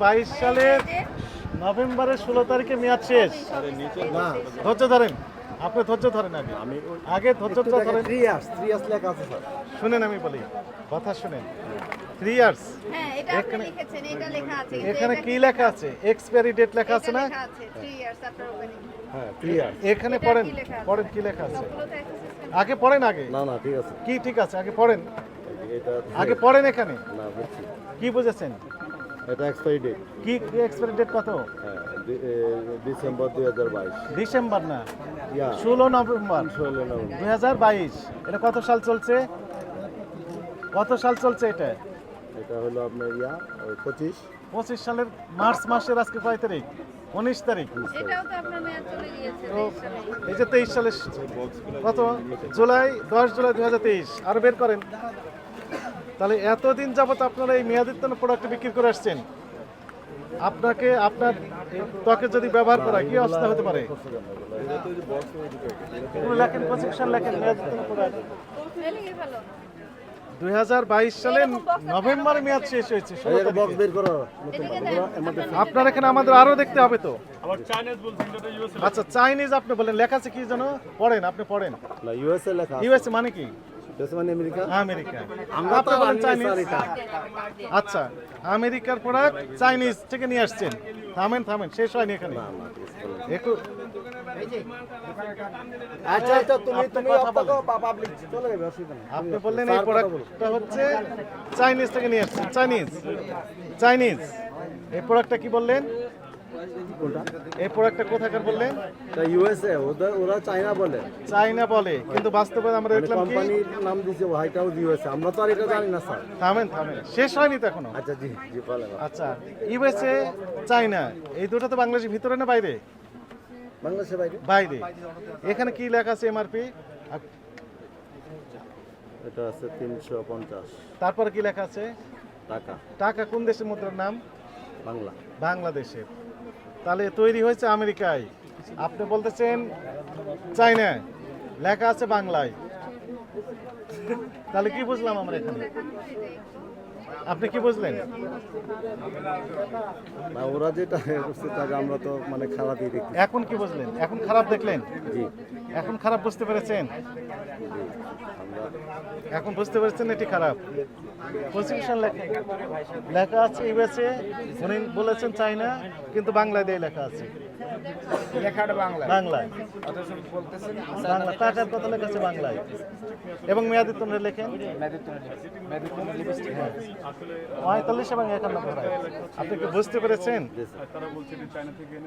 2022 সালের নভেম্বরের 16 তারিখে মেয়াদ শেষ। না, ধৈর্য ধরেন, আপনি ধৈর্য ধরেন, আগে ধৈর্যটা ধরেন। 3 ইয়ার্স লেখা আছে স্যার। শুনেন, আমি বলি, কথা শুনেন। 3 ইয়ার্স, হ্যাঁ, এটা আপনি লিখেছেন, এটা লেখা আছে। এখানে কি লেখা আছে? এক্সপায়ারি ডেট লেখা আছে না? লেখা আছে 3 ইয়ার্স আফটার ওপেনিং। হ্যাঁ, 3 ইয়ার্স। এখানে পড়েন, পড়েন কি লেখা আছে। আগে পড়েন, আগে না ঠিক আছে। কি ঠিক আছে, আগে পড়েন, এটা আগে পড়েন। এখানে না বুঝছি। কি বুঝেছেন? এটা এক্সপায়ারি ডেট। কি এক্সপায়ারি ডেট কত? হ্যাঁ, ডিসেম্বর 2022। ডিসেম্বর না, ইয়া 16 নভেম্বর 16 নভেম্বর। 2022। এটা কত সাল চলছে? কত সাল চলছে এটা? এটা হলো আপনার 25 25 সালের মার্চ মাসের আজকে কয় তারিখ? 19 তারিখ। এটাও তো আপনার মেয়াদ চলে গিয়েছে তো 23 সালে। এই যে 23 সালের কত? জুলাই, 10 জুলাই 2023। আরো বের করেন। তাহলে এতদিন যাবত আপনারা এই মেয়াদোত্তীর্ণ প্রোডাক্ট বিক্রি করে আসছেন। আপনাকে আপনার ত্বকে যদি ব্যবহার করা কি অবস্থা হতে পারে? লেখেন, প্রেসক্রিপশন লেখেন, মেয়াদোত্তীর্ণ প্রোডাক্ট। লিখে ফেলো। 2022 সালে নভেম্বরে মেয়াদ শেষ হয়েছে। 16 এটা বক্স তারিখে। বের করো। আপনার এখানে আমাদের আরো দেখতে হবে তো। আচ্ছা, চাইনিজ আপনি বলেন, লেখা আছে কি যেন? পড়েন, আপনি পড়েন। না ইউএসএ লেখা আছে। ইউএসএ মানে কি? ইউএসএ মানে আমেরিকা। আমেরিকা। আমরা তো আপনি বলেন আনি চাইনিজ। স্যার এটা। আচ্ছা, আমেরিকার প্রোডাক্ট চাইনিজ থেকে নিয়ে আসছেন। থামেন, শেষ হয়নি এখানে। না ঠিক আছে। একটু আচ্ছা তুমি আপনি কথা বলেন। পাবলিক চলে যাবে, অসুবিধা নেই। আপনি বললেন এই প্রোডাক্টটা হচ্ছে চাইনিজ থেকে নিয়ে আসছেন। চাইনিজ। এই প্রোডাক্টটা কি বললেন? কোনটা? এই প্রোডাক্টটা কোথাকার বললেন? তা ইউএসএ, ওরা চায়না বলে। চাইনা বলে, কিন্তু বাস্তবে আমরা দেখলাম কি। কোম্পানির নাম দিয়েছে হোয়াইট হাউস ইউএসএ। আমরা তো আর এটা জানি না স্যার। থামেন, শেষ হয়নি তো এখনো। আচ্ছা জি বলেন। আচ্ছা, ইউএসএ, চাইনা, এই দুটো তো বাংলাদেশের ভিতরে না বাইরে? বাংলাদেশের বাইরে। বাইরে। এখানে কি লেখা আছে এমআরপি? এটা আছে 350 তারপরে কি লেখা আছে? টাকা। টাকা কোন দেশের মুদ্রার নাম? বাংলা। বাংলাদেশের। তাহলে তৈরি হয়েছে আমেরিকায়, আপনি বলতেছেন চাইনা, লেখা আছে বাংলায়। তাহলে কি বুঝলাম আমরা এখানে? আপনি কি বুঝলেন? না ওরা যেটা করছে তাকে আমরা তো মানে খারাপই দেখি। এখন কি বুঝলেন? এখন খারাপ দেখলেন? জি এখন খারাপ বুঝতে পেরেছেন? আমরা এখন বুঝতে পেরেছেন এটি খারাপ। প্রেসক্রিপশন লেখা আছে ইউএসএ, উনি বলেছেন চাইনা, কিন্তু বাংলায় দিয়ে লেখা আছে। লেখাটা বাংলায়। বাংলায়। অথচ বলতেছেন বাংলা টাকার কথা লেখা আছে বাংলায়। এবং মেয়াদিত্তনের লেখেন লিপস্টিক। 45 এবং 51। আপনি কি বুঝতে পেরেছেন?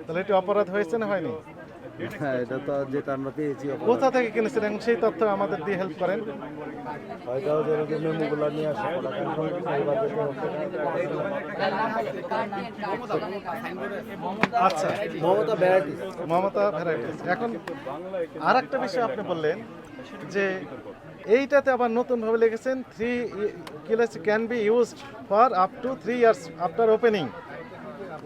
তাহলে এটি অপরাধ হয়েছে না হয়নি? হ্যাঁ এটা তো যেটা আমরা পেয়েছি কোথা থেকে কিনেছেন এবং সেই তথ্য আমাদের দিয়ে হেল্প করেন। হোয়াইট হাউসের যে মেমোগুলো নিয়ে আসা আচ্ছা, মমতা ভ্যারাইটিস। মমতা ভ্যারাইটিস। এখন আর একটা বিষয় আপনি বললেন যে এইটাতে আবার নতুনভাবে লিখেছেন can be used for up to 3 years after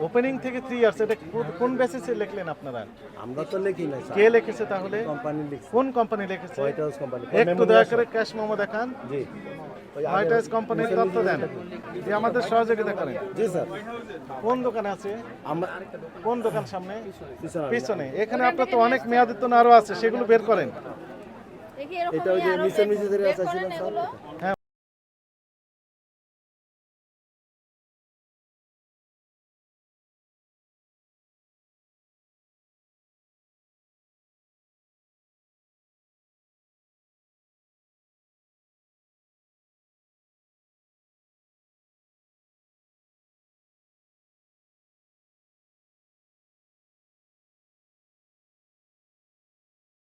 opening থেকে 3 ইয়ার্স। এটা কোন বেসিসে লিখলেন আপনারা? আমরা তো লিখি না স্যার। কে লিখেছে তাহলে? কোম্পানি লিখছে। কোন কোম্পানি লিখেছে? White house company. একটু দয়া করে ক্যাশ মেমো দেখান। জি হোয়াইট হাউস কোম্পানির তথ্য দেন, দিয়ে আমাদের সহযোগিতা করেন। জি স্যার। কোন দোকানে আছে? আমরা কোন দোকান সামনে? পিছনে। পিছনে। এখানে আপনার তো অনেক মেয়াদিত্তন আরো আছে, সেগুলো বের করেন। দেখি এরকম এটা ওই যে আরো নিচে বের ধরে করেন আছে এগুলো। স্যার। হ্যাঁ।